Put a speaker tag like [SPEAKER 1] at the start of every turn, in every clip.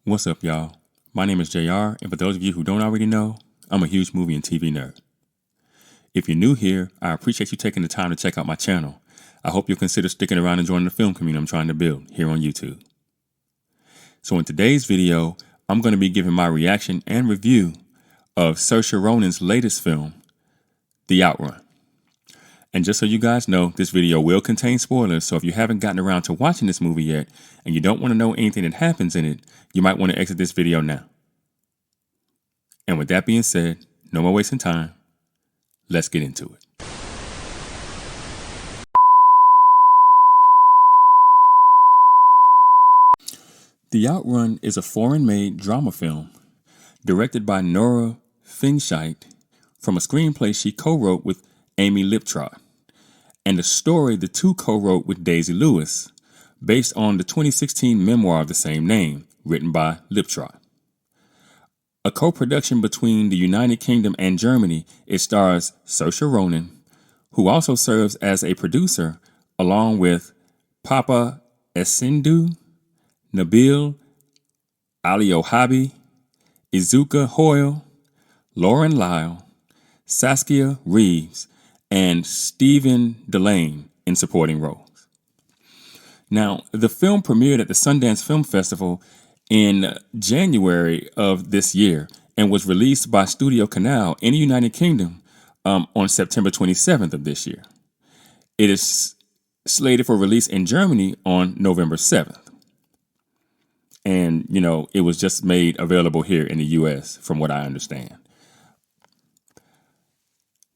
[SPEAKER 1] What's up, y'all? My name is JR, and for those of you who don't already know, I'm a huge movie and TV nerd. If you're new here, I appreciate you taking the time to check out my channel. I hope you'll consider sticking around and joining the film community I'm trying to build here on YouTube. So in today's video, I'm going to be giving my reaction and review of Saoirse Ronan's latest film, The Outrun. And just so you guys know, this video will contain spoilers, so if you haven't gotten around to watching this movie yet, and you don't want to know anything that happens in it, you might want to exit this video now. And with that being said, no more wasting time, let's get into it. The Outrun is a foreign-made drama film directed by Nora Fingscheidt from a screenplay she co-wrote with Amy Liptrot, and a story the two co-wrote with Daisy Lewis, based on the 2016 memoir of the same name, written by Liptrot. A co-production between the United Kingdom and Germany, it stars Saoirse Ronan, who also serves as a producer, along with Papa Esindhu, Nabil Aliohabi, Izuka Hoyle, Lauren Lyle, Saskia Reeves, and Stephen Delane in supporting roles. Now, the film premiered at the Sundance Film Festival in January of this year and was released by Studio Canal in the United Kingdom on September 27th of this year. It is slated for release in Germany on November 7th. And, it was just made available here in the US, from what I understand.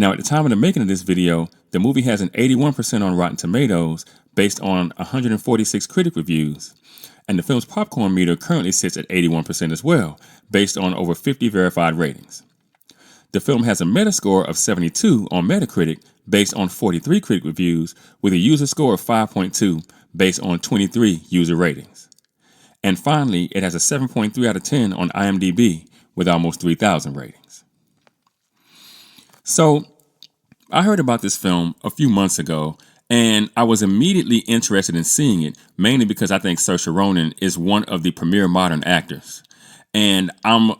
[SPEAKER 1] Now, at the time of the making of this video, the movie has an 81% on Rotten Tomatoes based on 146 critic reviews, and the film's popcorn meter currently sits at 81% as well, based on over 50 verified ratings. The film has a Metascore of 72 on Metacritic based on 43 critic reviews, with a user score of 5.2 based on 23 user ratings. And finally, it has a 7.3 out of 10 on IMDb with almost 3,000 ratings. So, I heard about this film a few months ago, and I was immediately interested in seeing it, mainly because I think Saoirse Ronan is one of the premier modern actors. And I'm,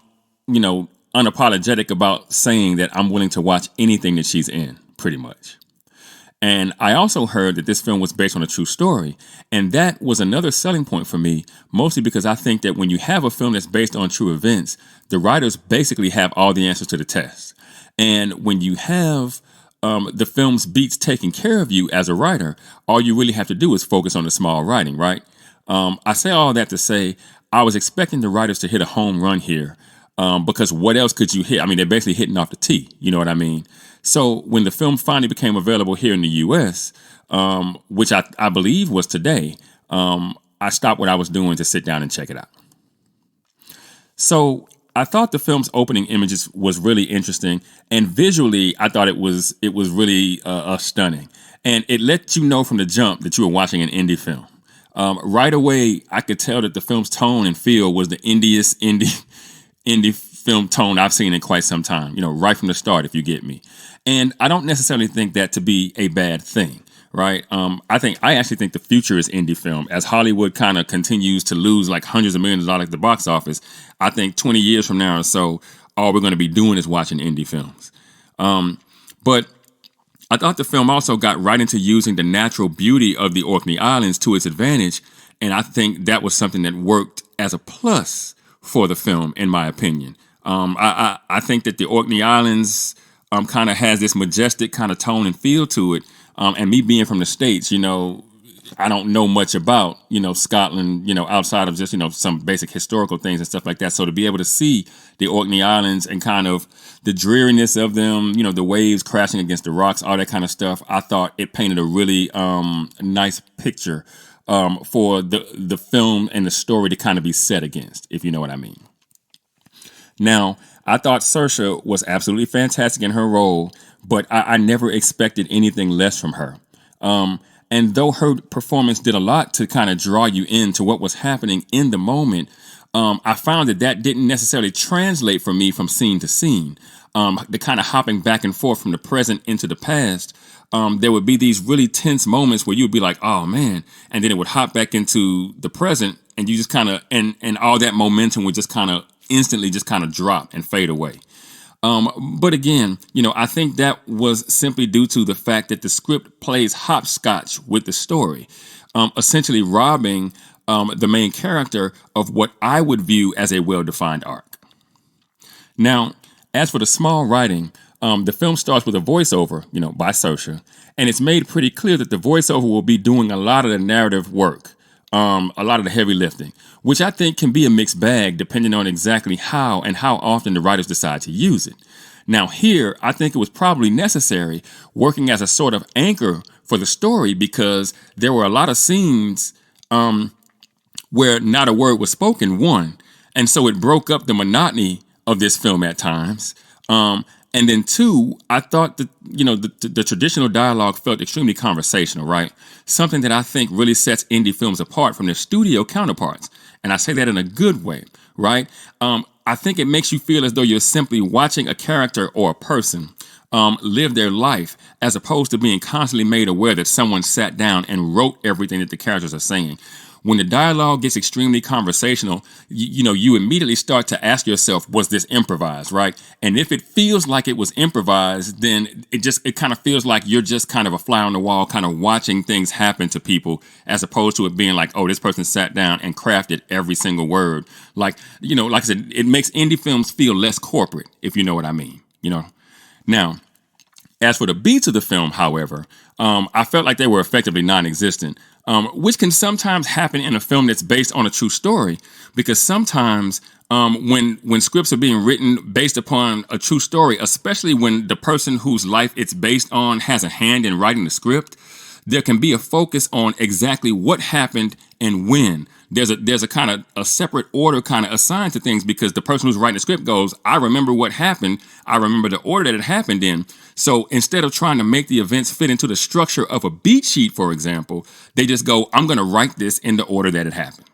[SPEAKER 1] unapologetic about saying that I'm willing to watch anything that she's in, pretty much. And I also heard that this film was based on a true story, and that was another selling point for me, mostly because I think that when you have a film that's based on true events, the writers basically have all the answers to the test. And when you have the film's beats taken care of you as a writer, all you really have to do is focus on the small writing, right? I say all that to say I was expecting the writers to hit a home run here because what else could you hit? I mean, they're basically hitting off the tee, you know what I mean? So when the film finally became available here in the U.S., which I believe was today, I stopped what I was doing to sit down and check it out. So I thought the film's opening images was really interesting, and visually, I thought it was really stunning. And it let you know from the jump that you were watching an indie film. Right away, I could tell that the film's tone and feel was the indiest indie film tone I've seen in quite some time. Right from the start, if you get me. And I don't necessarily think that to be a bad thing. Right. I actually think the future is indie film. As Hollywood kind of continues to lose like hundreds of millions of dollars at the box office, I think 20 years from now or so, all we're going to be doing is watching indie films. But I thought the film also got right into using the natural beauty of the Orkney Islands to its advantage. And I think that was something that worked as a plus for the film, in my opinion. I think that the Orkney Islands kind of has this majestic kind of tone and feel to it. And me being from the States, I don't know much about, Scotland, outside of just, some basic historical things and stuff like that. So to be able to see the Orkney Islands and kind of the dreariness of them, the waves crashing against the rocks, all that kind of stuff, I thought it painted a really nice picture for the film and the story to kind of be set against, if you know what I mean. Now, I thought Saoirse was absolutely fantastic in her role, but I never expected anything less from her. And though her performance did a lot to kind of draw you into what was happening in the moment, I found that didn't necessarily translate for me from scene to scene. The kind of hopping back and forth from the present into the past, there would be these really tense moments where you'd be like, oh man, and then it would hop back into the present and you just kind of and all that momentum would just kind of instantly just kind of drop and fade away. But again, I think that was simply due to the fact that the script plays hopscotch with the story, essentially robbing the main character of what I would view as a well-defined arc. Now, as for the small writing, the film starts with a voiceover, by Saoirse, and it's made pretty clear that the voiceover will be doing a lot of the narrative work, a lot of the heavy lifting, which I think can be a mixed bag depending on exactly how and how often the writers decide to use it. Now here, I think it was probably necessary, working as a sort of anchor for the story, because there were a lot of scenes where not a word was spoken, one, and so it broke up the monotony of this film at times. And then two, I thought that, the traditional dialogue felt extremely conversational, right? Something that I think really sets indie films apart from their studio counterparts. And I say that in a good way, right? I think it makes you feel as though you're simply watching a character or a person live their life, as opposed to being constantly made aware that someone sat down and wrote everything that the characters are saying. When the dialogue gets extremely conversational, you immediately start to ask yourself, was this improvised, right? And if it feels like it was improvised, then it kind of feels like you're just kind of a fly on the wall, kind of watching things happen to people, as opposed to it being like, oh, this person sat down and crafted every single word. Like I said, it makes indie films feel less corporate, if you know what I mean, Now, as for the beats of the film, however, I felt like they were effectively non-existent, which can sometimes happen in a film that's based on a true story, because sometimes when scripts are being written based upon a true story, especially when the person whose life it's based on has a hand in writing the script, there can be a focus on exactly what happened and when. There's a kind of a separate order kind of assigned to things, because the person who's writing the script goes, I remember what happened. I remember the order that it happened in. So instead of trying to make the events fit into the structure of a beat sheet, for example, they just go, I'm going to write this in the order that it happened.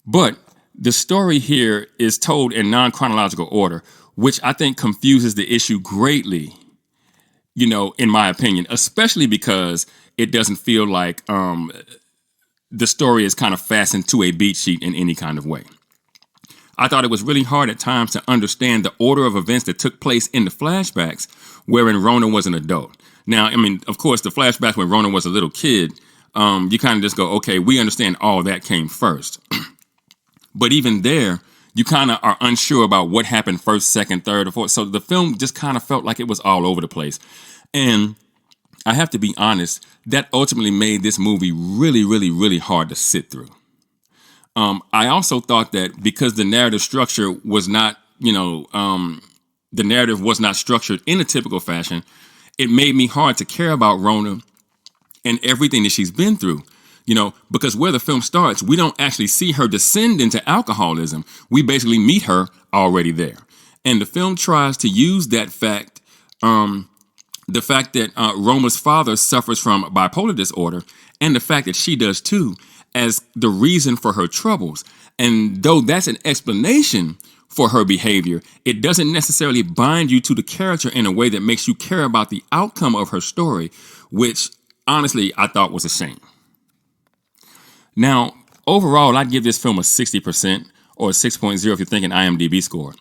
[SPEAKER 1] But the story here is told in non-chronological order, which I think confuses the issue greatly, in my opinion, especially because it doesn't feel like the story is kind of fastened to a beat sheet in any kind of way. I thought it was really hard at times to understand the order of events that took place in the flashbacks wherein Ronan was an adult. Now, of course, the flashbacks when Ronan was a little kid, you kind of just go, okay, we understand all that came first. But even there, you kind of are unsure about what happened first, second, third, or fourth. So the film just kind of felt like it was all over the place. And I have to be honest, that ultimately made this movie really, really, really hard to sit through. I also thought that because the narrative structure was not, the narrative was not structured in a typical fashion, it made me hard to care about Rona and everything that she's been through. Because where the film starts, we don't actually see her descend into alcoholism. We basically meet her already there. And the film tries to use that fact, the fact that Roma's father suffers from bipolar disorder, and the fact that she does too, as the reason for her troubles. And though that's an explanation for her behavior, it doesn't necessarily bind you to the character in a way that makes you care about the outcome of her story, which honestly I thought was a shame. Now, overall, I'd give this film a 60% or a 6.0 if you're thinking IMDb score.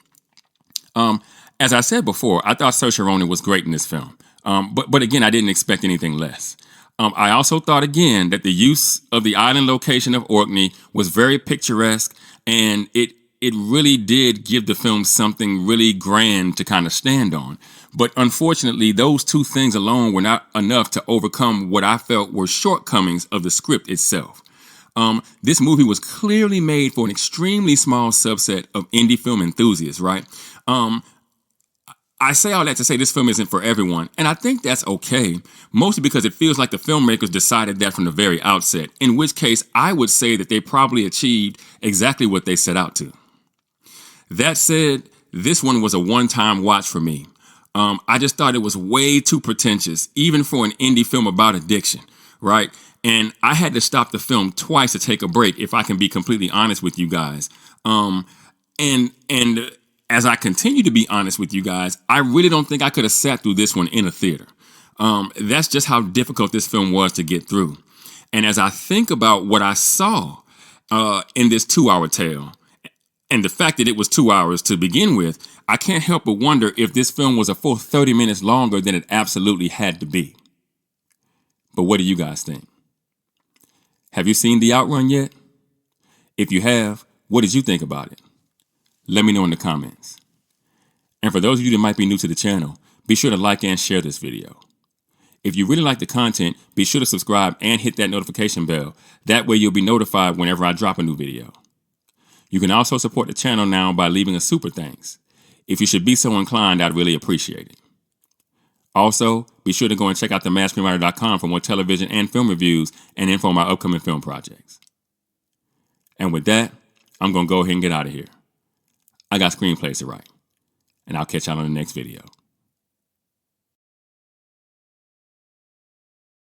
[SPEAKER 1] As I said before, I thought Saoirse Ronan was great in this film. But again, I didn't expect anything less. I also thought, again, that the use of the island location of Orkney was very picturesque, and it really did give the film something really grand to kind of stand on. But unfortunately, those two things alone were not enough to overcome what I felt were shortcomings of the script itself. This movie was clearly made for an extremely small subset of indie film enthusiasts, right? I say all that to say this film isn't for everyone, and I think that's okay, mostly because it feels like the filmmakers decided that from the very outset, in which case I would say that they probably achieved exactly what they set out to. That said, this one was a one-time watch for me. I just thought it was way too pretentious, even for an indie film about addiction, right? And I had to stop the film twice to take a break, if I can be completely honest with you guys. And as I continue to be honest with you guys, I really don't think I could have sat through this one in a theater. That's just how difficult this film was to get through. And as I think about what I saw, in this 2-hour tale. And the fact that it was 2 hours to begin with, I can't help but wonder if this film was a full 30 minutes longer than it absolutely had to be. But what do you guys think? Have you seen The Outrun yet? If you have, what did you think about it? Let me know in the comments. And for those of you that might be new to the channel, be sure to like and share this video. If you really like the content, be sure to subscribe and hit that notification bell. That way you'll be notified whenever I drop a new video. You can also support the channel now by leaving a super thanks. If you should be so inclined, I'd really appreciate it. Also, be sure to go and check out themadscreenwriter.com for more television and film reviews and info on my upcoming film projects. And with that, I'm going to go ahead and get out of here. I got screenplays to write, and I'll catch y'all on the next video.